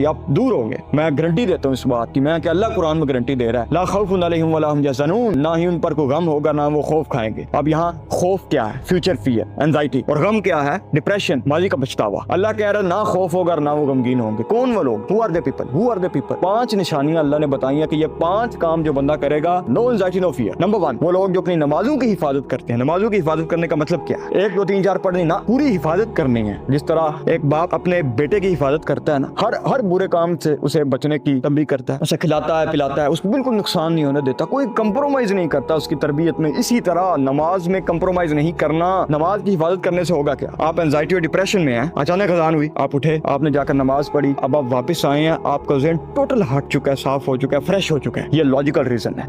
आप दूर होंगे। मैं गारंटी देता हूँ इस बात की, मैं कि अल्लाह कुरान में गारंटी दे रहा है, ला खौफुन अलैहिम वला हुम यहज़नून, ना ही उन पर कोई गम होगा ना वो खौफ खाएंगे। अब यहाँ खौफ क्या है? फ्यूचर फियर, एंजाइटी, और गम क्या है? डिप्रेशन, माजी का पछतावा। अल्लाह कह रहा है ना खौफ होगा ना वो गमगीन होंगे। कौन वो लोग? Who are the people? Who are the people? 5 निशानियां अल्लाह ने बताई है कि ये 5 काम जो बंदा करेगा, no anxiety no fear. Number 1, वो लोग जो अपनी नमाजों की हिफाजत करते हैं। नमाजों की हिफाजत करने का मतलब क्या है? 1 2 3 4 पढ़नी ना, पूरी हिफाजत करनी है। जिस तरह एक बाप अपने बेटे की हिफाजत करता है ना, हर बुरे काम से उसे बचने की तंबीह करता है, उसे खिलाता है पिलाता है, उसको बिल्कुल नुकसान नहीं होने देता, कोई कंप्रोमाइज नहीं करता उसकी तरबियत में। इसी तरह नमाज में कंप्रोमाइज नहीं करना। नमाज की हिफाजत करने से होगा क्या? आप एंजाइटी और डिप्रेशन में हैं, अचानक अजान हुई, आप उठे, आपने जाकर नमाज पढ़ी, अब आप वापस आए हैं, आपका ज़हन टोटल हट चुका है, साफ हो चुका है, फ्रेश हो चुका है। ये लॉजिकल रीजन है।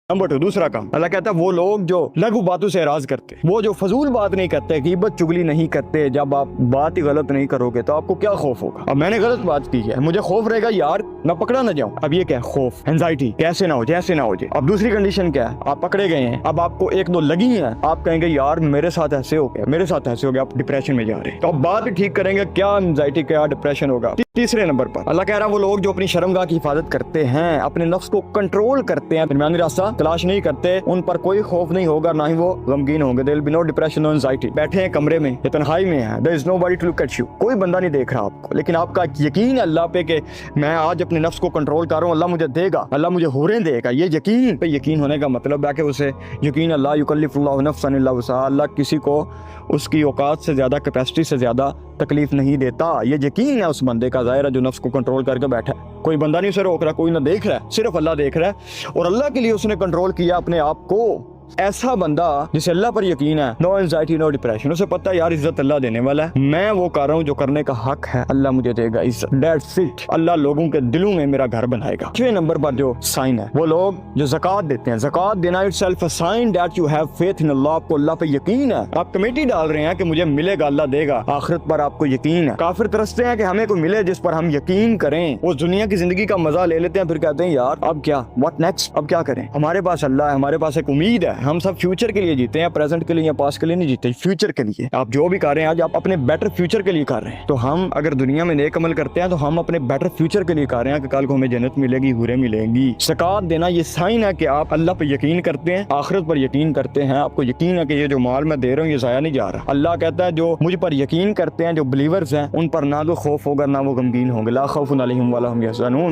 नंबर 2, दूसरा काम, अल्लाह कहता है वो लोग जो लघु बातों से एराज करते, वो जो फजूल बात नहीं करते, गीबत चुगली नहीं करते। जब आप बात ही गलत नहीं करोगे तो आपको क्या खौफ होगा? अब मैंने गलत बात की है, मुझे खौफ रहेगा यार मैं पकड़ा ना जाऊं। अब ये क्या है? खौफ, एंजाइटी, कैसे ना हो, जैसे ना हो जाए। अब दूसरी कंडीशन क्या है? आप पकड़े गए हैं, अब आपको 1 2 लगी है, आप कहेंगे यार मेरे साथ ऐसे हो गया, मेरे साथ ऐसे हो गया, आप डिप्रेशन में जा रहे हैं। तो आप बात ही ठीक करेंगे, क्या एंजाइटी क्या डिप्रेशन होगा। तीसरे नंबर पर अल्लाह कह रहा है वो लोग जो अपनी शर्मगाह की हिफाजत करते हैं, अपने नफ्स को कंट्रोल करते हैं, दरमियानी रास्ता तलाश नहीं करते, उन पर कोई खौफ नहीं होगा, ना ही वो गमगीन होंगे। There will be no depression, no anxiety. बैठे हैं कमरे में, ये तन्हाई में है, there is nobody to look at you, कोई बंदा नहीं देख रहा आपको, लेकिन आपका यकीन है अल्लाह पे कि मैं आज अपने नफ्स को कंट्रोल कर रहा हूँ, अल्लाह मुझे देगा, अल्लाह मुझे हुर्रें देगा। ये यकीन पे यकीन होने का मतलब है कि उसे यकीन, अल्लाह युकल्लिफुल्लाहु नफ्सन इल्ला वुसअहा, अल्लाह किसी को उसकी औकात से ज्यादा, कैपेसिटी से ज्यादा तकलीफ नहीं देता। ये यकीन है उस बंदे का, ज़ाहिर है जो नफ्स को कंट्रोल करके बैठा है। कोई बंदा नहीं उसे रोक रहा, कोई ना देख रहा है, सिर्फ अल्लाह देख रहा है, और अल्लाह के लिए उसने कंट्रोल किया अपने आप को। ऐसा बंदा जिसे अल्लाह पर यकीन है, नो एंजाइटी नो डिप्रेशन, उसे पता है यार इज्जत अल्लाह देने वाला है, मैं वो कर रहा हूँ जो करने का हक है, अल्लाह मुझे देगा इज्जत, दैट्स इट। अल्लाह लोगों के दिलों में मेरा घर बनाएगा। 6 नंबर पर जो साइन है, वो लोग जो ज़कात देते हैं। ज़कात देना itself a sign that you have faith in अल्लाह, आपको अल्लाह पे यकीन है। आप कमेटी डाल रहे हैं कि मुझे मिलेगा, अल्लाह देगा, आखिरत पर आपको यकीन है। काफिर तरसते हैं कि हमें कोई मिले जिस पर हम यकीन करें, वो दुनिया की जिंदगी का मजा ले लेते हैं, फिर कहते हैं यार अब क्या, व्हाट नेक्स्ट, अब क्या करें। हमारे पास अल्लाह है, हमारे पास एक उम्मीद है, हम सब फ्यूचर के लिए जीते हैं, प्रेजेंट के लिए या पास्ट के लिए नहीं जीते, फ्यूचर के लिए। आप जो भी कर रहे हैं आज आप अपने बेटर फ्यूचर के लिए कर रहे हैं। तो हम अगर दुनिया में नेक अमल करते हैं तो हम अपने बेटर फ्यूचर के लिए कर रहे हैं कि कल को हमें जन्नत मिलेगी, हुरें मिलेंगी। ज़कात देना ये साइन है कि आप अल्लाह पर यकीन करते हैं, आखिरत पर यकीन करते हैं, आपको यकीन है कि ये जो माल मैं दे रहा हूँ ये ज़ाया नहीं जा रहा। अल्लाह कहता है जो मुझ पर यकीन करते हैं, जो बिलीवर्स हैं, उन पर ना तो खौफ होगा ना वो गमगीन होंगे, ला खौफुन अलैहिम वला हुम यहज़नून।